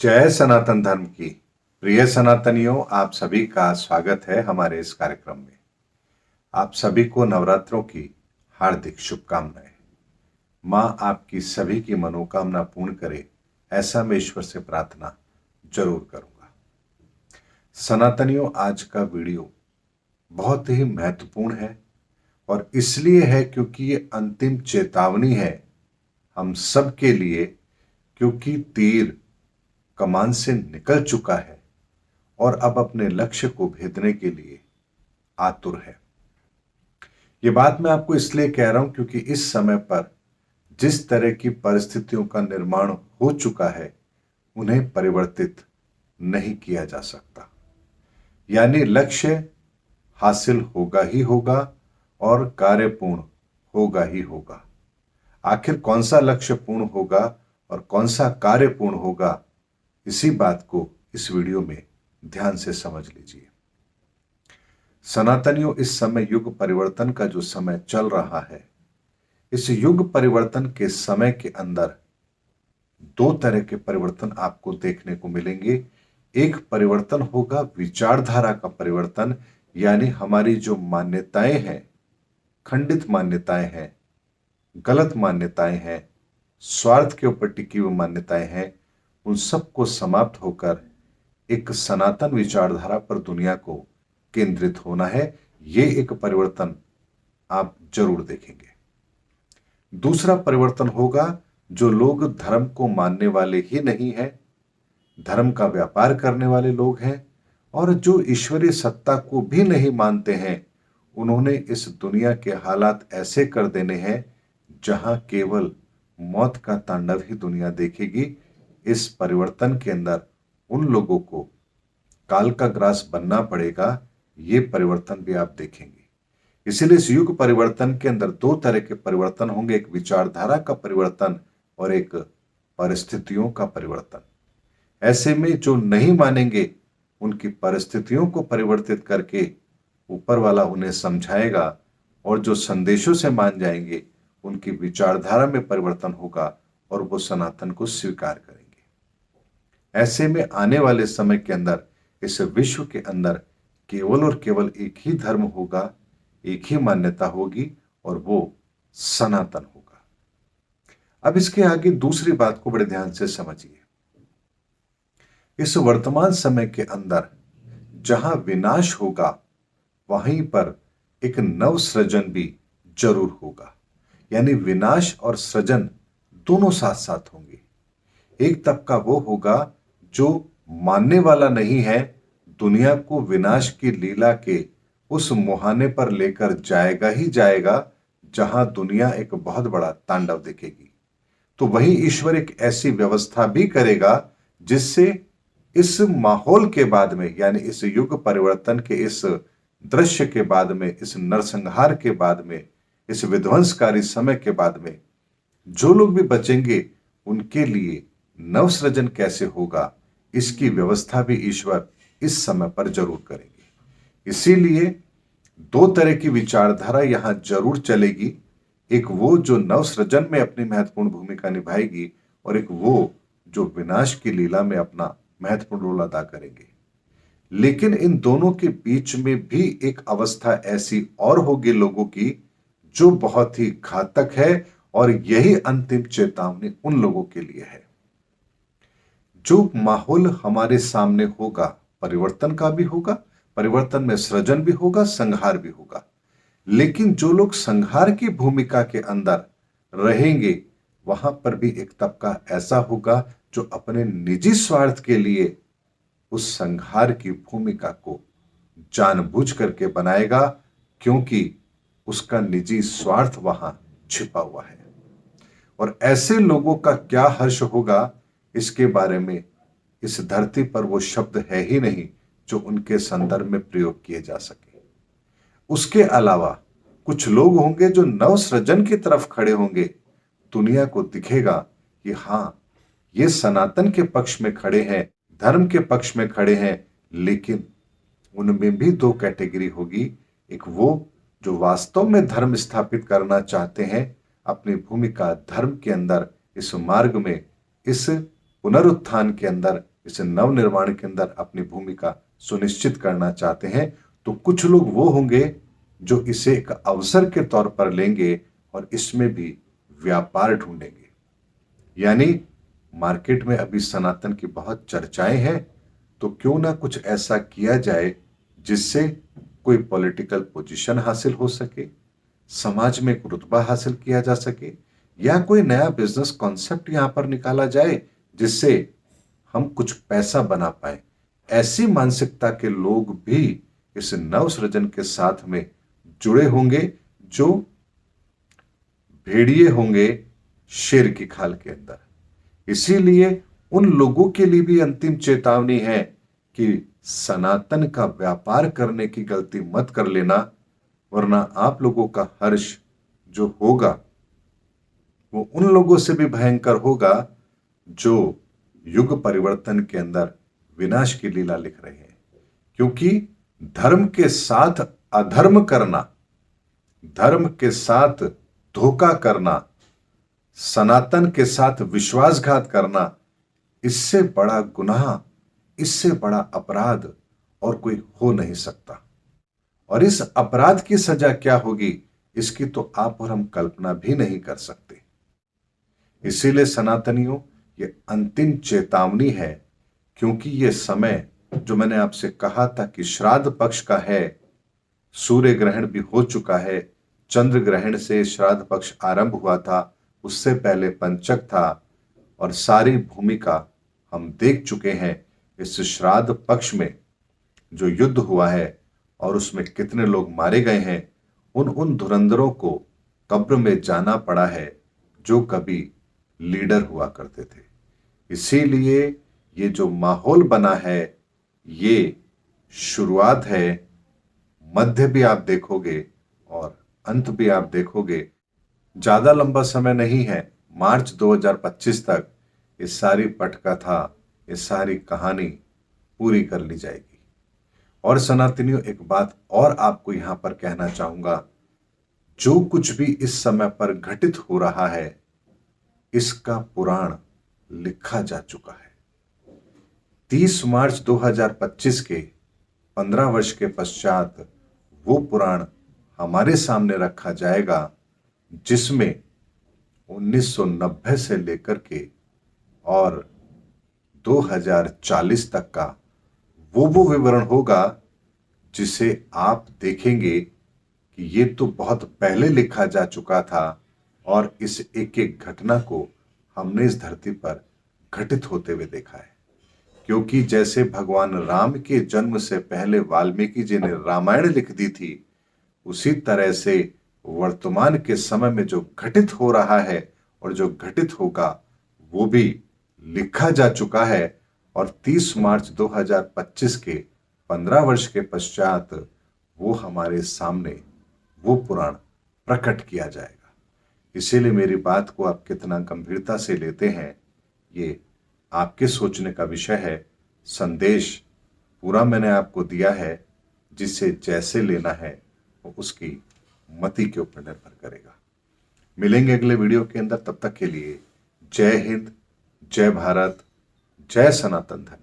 जय सनातन धर्म की प्रिय सनातनियों, आप सभी का स्वागत है हमारे इस कार्यक्रम में। आप सभी को नवरात्रों की हार्दिक शुभकामनाएं। मां आपकी सभी की मनोकामना पूर्ण करे, ऐसा मैं ईश्वर से प्रार्थना जरूर करूंगा। सनातनियों, आज का वीडियो बहुत ही महत्वपूर्ण है और इसलिए है क्योंकि ये अंतिम चेतावनी है हम सब के लिए, क्योंकि तीर कमान से निकल चुका है और अब अपने लक्ष्य को भेदने के लिए आतुर है। ये बात मैं आपको इसलिए कह रहा हूं क्योंकि इस समय पर जिस तरह की परिस्थितियों का निर्माण हो चुका है उन्हें परिवर्तित नहीं किया जा सकता। यानी लक्ष्य हासिल होगा ही होगा और कार्य पूर्ण होगा ही होगा। आखिर कौन सा लक्ष्य पूर्ण होगा और कौन सा कार्य पूर्ण होगा, इसी बात को इस वीडियो में ध्यान से समझ लीजिए। सनातनियों, इस समय युग परिवर्तन का जो समय चल रहा है, इस युग परिवर्तन के समय के अंदर दो तरह के परिवर्तन आपको देखने को मिलेंगे। एक परिवर्तन होगा विचारधारा का परिवर्तन, यानी हमारी जो मान्यताएं हैं, खंडित मान्यताएं हैं, गलत मान्यताएं हैं, स्वार्थ के ऊपर टिकी हुई मान्यताएं हैं, उन सबको समाप्त होकर एक सनातन विचारधारा पर दुनिया को केंद्रित होना है। ये एक परिवर्तन आप जरूर देखेंगे। दूसरा परिवर्तन होगा जो लोग धर्म को मानने वाले ही नहीं हैं, धर्म का व्यापार करने वाले लोग हैं और जो ईश्वरीय सत्ता को भी नहीं मानते हैं, उन्होंने इस दुनिया के हालात ऐसे कर देने हैं जहां केवल मौत का तांडव ही दुनिया देखेगी। इस परिवर्तन के अंदर उन लोगों को काल का ग्रास बनना पड़ेगा। ये परिवर्तन भी आप देखेंगे। इसीलिए इस युग परिवर्तन के अंदर दो तरह के परिवर्तन होंगे, एक विचारधारा का परिवर्तन और एक परिस्थितियों का परिवर्तन। ऐसे में जो नहीं मानेंगे उनकी परिस्थितियों को परिवर्तित करके ऊपर वाला उन्हें समझाएगा, और जो संदेशों से मान जाएंगे उनकी विचारधारा में परिवर्तन होगा और वो सनातन को स्वीकार करेंगे। ऐसे में आने वाले समय के अंदर इस विश्व के अंदर केवल और केवल एक ही धर्म होगा, एक ही मान्यता होगी और वो सनातन होगा। अब इसके आगे दूसरी बात को बड़े ध्यान से समझिए। इस वर्तमान समय के अंदर जहां विनाश होगा वहीं पर एक नव सृजन भी जरूर होगा। यानी विनाश और सृजन दोनों साथ साथ होंगे। एक तबका वो होगा जो मानने वाला नहीं है, दुनिया को विनाश की लीला के उस मुहाने पर लेकर जाएगा ही जाएगा जहां दुनिया एक बहुत बड़ा तांडव देखेगी। तो वही ईश्वर एक ऐसी व्यवस्था भी करेगा जिससे इस माहौल के बाद में, यानी इस युग परिवर्तन के इस दृश्य के बाद में, इस नरसंहार के बाद में, इस विध्वंसकारी समय के बाद में जो लोग भी बचेंगे उनके लिए नवसृजन कैसे होगा, इसकी व्यवस्था भी ईश्वर इस समय पर जरूर करेंगे। इसीलिए दो तरह की विचारधारा यहां जरूर चलेगी। एक वो जो नवसृजन में अपनी महत्वपूर्ण भूमिका निभाएगी और एक वो जो विनाश की लीला में अपना महत्वपूर्ण रोल अदा करेंगे। लेकिन इन दोनों के बीच में भी एक अवस्था ऐसी और होगी लोगों की जो बहुत ही घातक है, और यही अंतिम चेतावनी उन लोगों के लिए है। जो माहौल हमारे सामने होगा, परिवर्तन का भी होगा, परिवर्तन में सृजन भी होगा, संहार भी होगा। लेकिन जो लोग संहार की भूमिका के अंदर रहेंगे वहां पर भी एक तबका ऐसा होगा जो अपने निजी स्वार्थ के लिए उस संहार की भूमिका को जानबूझ करके बनाएगा, क्योंकि उसका निजी स्वार्थ वहां छिपा हुआ है। और ऐसे लोगों का क्या हर्ष होगा, इसके बारे में इस धरती पर वो शब्द है ही नहीं जो उनके संदर्भ में प्रयोग किए जा सके। उसके अलावा कुछ लोग होंगे जो नवसृजन की तरफ खड़े होंगे। दुनिया को दिखेगा कि हां, ये सनातन के पक्ष में खड़े हैं, धर्म के पक्ष में खड़े हैं। लेकिन उनमें भी दो कैटेगरी होगी। एक वो जो वास्तव में धर्म स्थापित करना चाहते हैं, अपनी भूमिका धर्म के अंदर, इस मार्ग में, इस पुनरुत्थान के अंदर इस नवनिर्माण के अंदर अपनी भूमिका सुनिश्चित करना चाहते हैं, तो कुछ लोग वो होंगे जो इसे एक अवसर के तौर पर लेंगे और इसमें भी व्यापार ढूंढेंगे। यानी मार्केट में अभी सनातन की बहुत चर्चाएं हैं, तो क्यों ना कुछ ऐसा किया जाए जिससे कोई पॉलिटिकल पोजीशन हासिल हो सके, समाज में एक रुतबा हासिल किया जा सके, या कोई नया बिजनेस कॉन्सेप्ट यहां पर निकाला जाए जिससे हम कुछ पैसा बना पाए। ऐसी मानसिकता के लोग भी इस नव सृजन के साथ में जुड़े होंगे, जो भेड़िए होंगे शेर की खाल के अंदर। इसीलिए उन लोगों के लिए भी अंतिम चेतावनी है कि सनातन का व्यापार करने की गलती मत कर लेना, वरना आप लोगों का हर्ष जो होगा वो उन लोगों से भी भयंकर होगा जो युग परिवर्तन के अंदर विनाश की लीला लिख रहे हैं। क्योंकि धर्म के साथ अधर्म करना, धर्म के साथ धोखा करना, सनातन के साथ विश्वासघात करना, इससे बड़ा गुनाह, इससे बड़ा अपराध और कोई हो नहीं सकता। और इस अपराध की सजा क्या होगी, इसकी तो आप और हम कल्पना भी नहीं कर सकते। इसीलिए सनातनियों, ये अंतिम चेतावनी है, क्योंकि ये समय जो मैंने आपसे कहा था कि श्राद्ध पक्ष का है, सूर्य ग्रहण भी हो चुका है, चंद्र ग्रहण से श्राद्ध पक्ष आरंभ हुआ था, उससे पहले पंचक था, और सारी भूमिका हम देख चुके हैं। इस श्राद्ध पक्ष में जो युद्ध हुआ है और उसमें कितने लोग मारे गए हैं, उन धुरंधरों को कब्र में जाना पड़ा है जो कभी लीडर हुआ करते थे। इसीलिए ये जो माहौल बना है, ये शुरुआत है, मध्य भी आप देखोगे और अंत भी आप देखोगे। ज्यादा लंबा समय नहीं है, मार्च 2025 तक ये सारी पटकथा, ये सारी कहानी पूरी कर ली जाएगी। और सनातनियों, एक बात और आपको यहां पर कहना चाहूंगा, जो कुछ भी इस समय पर घटित हो रहा है, इसका पुराण लिखा जा चुका है। 30 मार्च 2025 के 15 वर्ष के पश्चात वो पुराण हमारे सामने रखा जाएगा, जिसमें 1990 से लेकर के और 2040 तक का वो विवरण होगा, जिसे आप देखेंगे कि ये तो बहुत पहले लिखा जा चुका था और इस एक एक घटना को हमने इस धरती पर घटित होते हुए देखा है। क्योंकि जैसे भगवान राम के जन्म से पहले वाल्मीकि जी ने रामायण लिख दी थी, उसी तरह से वर्तमान के समय में जो घटित हो रहा है और जो घटित होगा, वो भी लिखा जा चुका है। और 30 मार्च 2025 के 15 वर्ष के पश्चात वो हमारे सामने वो पुराण प्रकट किया जाएगा। इसीलिए मेरी बात को आप कितना गंभीरता से लेते हैं, ये आपके सोचने का विषय है। संदेश पूरा मैंने आपको दिया है, जिसे जैसे लेना है वो उसकी मति के ऊपर निर्भर करेगा। मिलेंगे अगले वीडियो के अंदर, तब तक के लिए जय हिंद, जय भारत, जय सनातन धर्म।